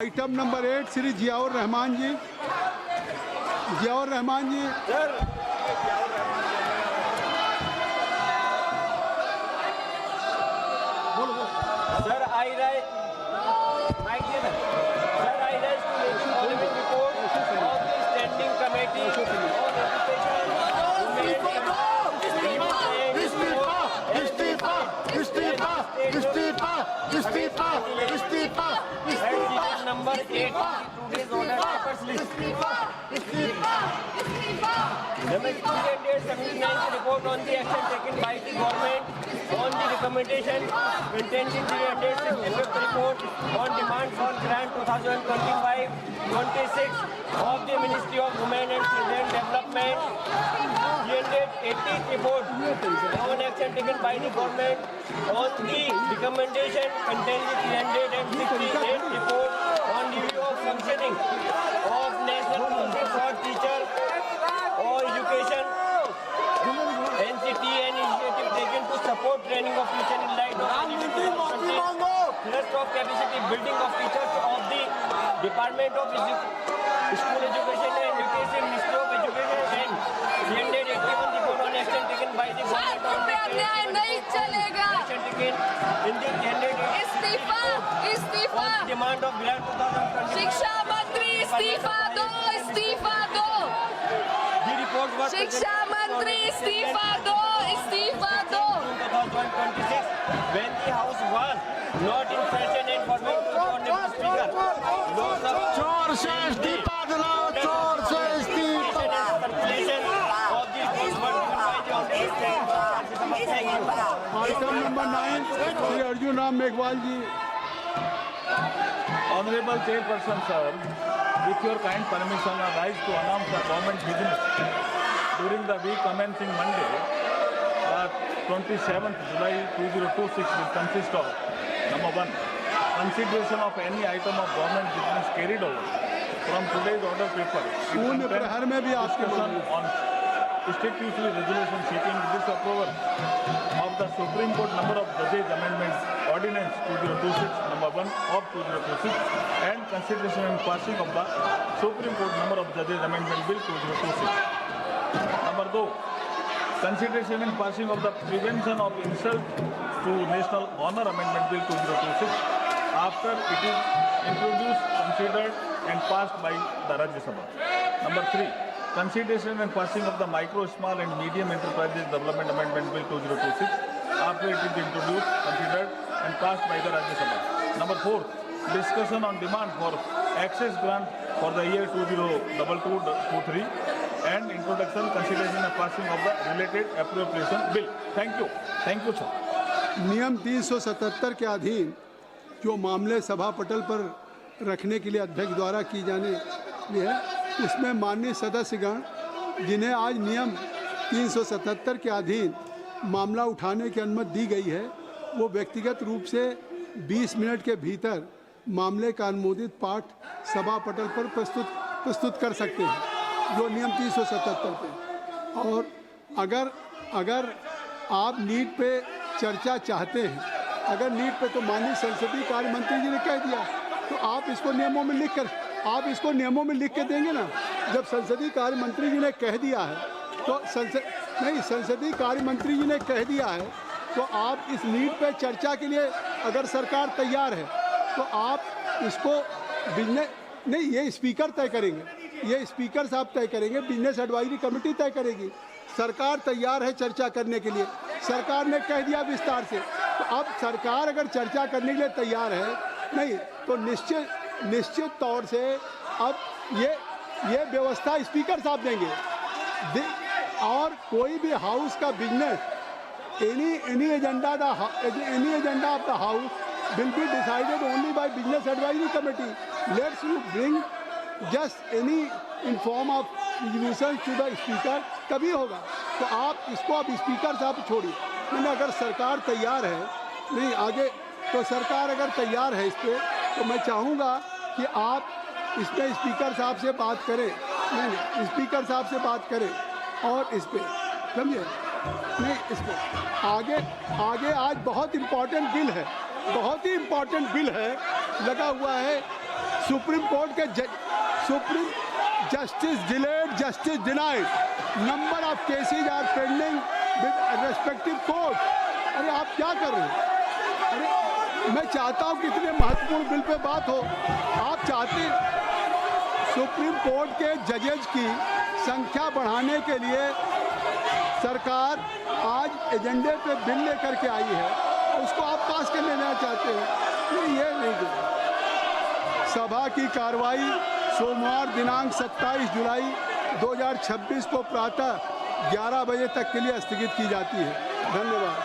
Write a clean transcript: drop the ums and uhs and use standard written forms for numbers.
Item number 8 Shri Ziaur Rahman ji. Ziaur Rahman ji Sir, I rise. My dear sir, I rise to make the following report of the Standing Committee on Education. Number 8 today's order papers list. Number 279 report on the action taken by the government on the recommendation contained in the 306 report on demand for grant 2025-26 of the Ministry of Women and Children Development. 380th report on action taken by the government on the recommendation contained in the 368th report on review of functioning of National Council for Teacher or Education. NCT and initiative taken to support training of teachers in light of thrust of capacity building of teachers of the Department of School Education and Nutrition, Ministry of Education and 381 report on action taken by the government on the नहीं चलेगा। action taken in the 380 on demand of grant 2025. शिक्षा मंत्री इस्तीफा दो, इस्तीफा दो। The report was शिक्षा मंत्री इस्तीफा दो, इस्तीफा दो। 2026 when the house was not in session and formed to honorable speaker. Lok Sabha चोर से इस्तीफा दिलाओ, चोर से इस्तीफा। circulation of the reports were given by the honorable speaker. Thank you. Item number 9 Shri Arjun Ram Meghwal ji. Honorable Chairperson, sir, with your kind permission, I rise to announce the government business during the week commencing Monday, 27th July 2026 will consist of number 1, consideration of any item of government business carried over from today's order paper. शून्य प्रहर में भी आपके Discussion on statutory resolution seeking disapproval of the Supreme Court number of judges amendment ordinance 2026 number 1 of 2026 and consideration and passing of the Supreme Court number of judges amendment bill 2026. Number 2, consideration and passing of the prevention of insult to national honor amendment bill 2026 after it is introduced, considered and passed by the Rajya Sabha. Number 3, consideration and passing of the micro, small and medium enterprises development amendment bill 2026 after it is introduced, considered and passed by the Rajya Sabha. Number 4, discussion on demand for access grant for the year 2022-23 and introduction, consideration and passing of the related appropriation bill. Thank you. Thank you, sir. नियम 377 के अधीन जो मामले सभा पटल पर रखने के लिए अध्यक्ष द्वारा की जाने लिए है, उसमें माननीय सदस्यगण जिन्हें आज नियम 377 के अधीन मामला उठाने की अनुमति दी गई है, वो व्यक्तिगत रूप से 20 मिनट के भीतर मामले का अनुमोदित पाठ सभा पटल पर प्रस्तुत कर सकते हैं, जो नियम 377 पे। और अगर आप नीट पे चर्चा चाहते हैं, अगर नीट पे, तो माननीय संसदीय कार्य मंत्री जी ने कह दिया, तो आप इसको नियमों में लिख के देंगे ना। जब संसदीय कार्य मंत्री जी ने कह दिया है, तो संसदीय कार्य मंत्री जी ने कह दिया है, तो आप इस नीट पे चर्चा के लिए अगर सरकार तैयार है, तो आप इसको बिजनेस नहीं, ये स्पीकर तय करेंगे, ये स्पीकर साहब तय करेंगे, बिजनेस एडवाइजरी कमेटी तय करेगी। सरकार तैयार है चर्चा करने के लिए, सरकार ने कह दिया विस्तार से। तो अब सरकार अगर चर्चा करने के लिए तैयार है, नहीं तो निश्चित तौर से अब ये व्यवस्था स्पीकर साहब देंगे। और कोई भी हाउस का business, any agenda of the house will be decided only by business advisory committee. Let's you bring just any in form of resolutions to the speaker, तभी होगा। तो आप इसको अब स्पीकर साहब छोड़िए। मैंने अगर सरकार तैयार है, नहीं आगे, तो सरकार अगर तैयार है इस पर, तो मैं चाहूँगा कि आप इस पर स्पीकर साहब से बात करें, नहीं स्पीकर साहब से बात करें और इस पर समझे, नहीं इस पर आगे आज बहुत इम्पोर्टेंट बिल है, बहुत ही इम्पोर्टेंट बिल है लगा हुआ है सुप्रीम कोर्ट के supreme justice delayed, justice denied, number of cases are pending with respective court. अरे आप क्या कर रहे हैं? अरे मैं चाहता हूँ कि इतने महत्वपूर्ण बिल पे बात हो, आप चाहते सुप्रीम कोर्ट के जजेज की संख्या बढ़ाने के लिए सरकार आज एजेंडे पे बिल लेकर के आई है, उसको आप पास कर लेना चाहते हैं। ये नहीं, सभा की कार्रवाई सोमवार दिनांक 27 जुलाई 2026 को प्रातः 11 बजे तक के लिए स्थगित की जाती है। धन्यवाद।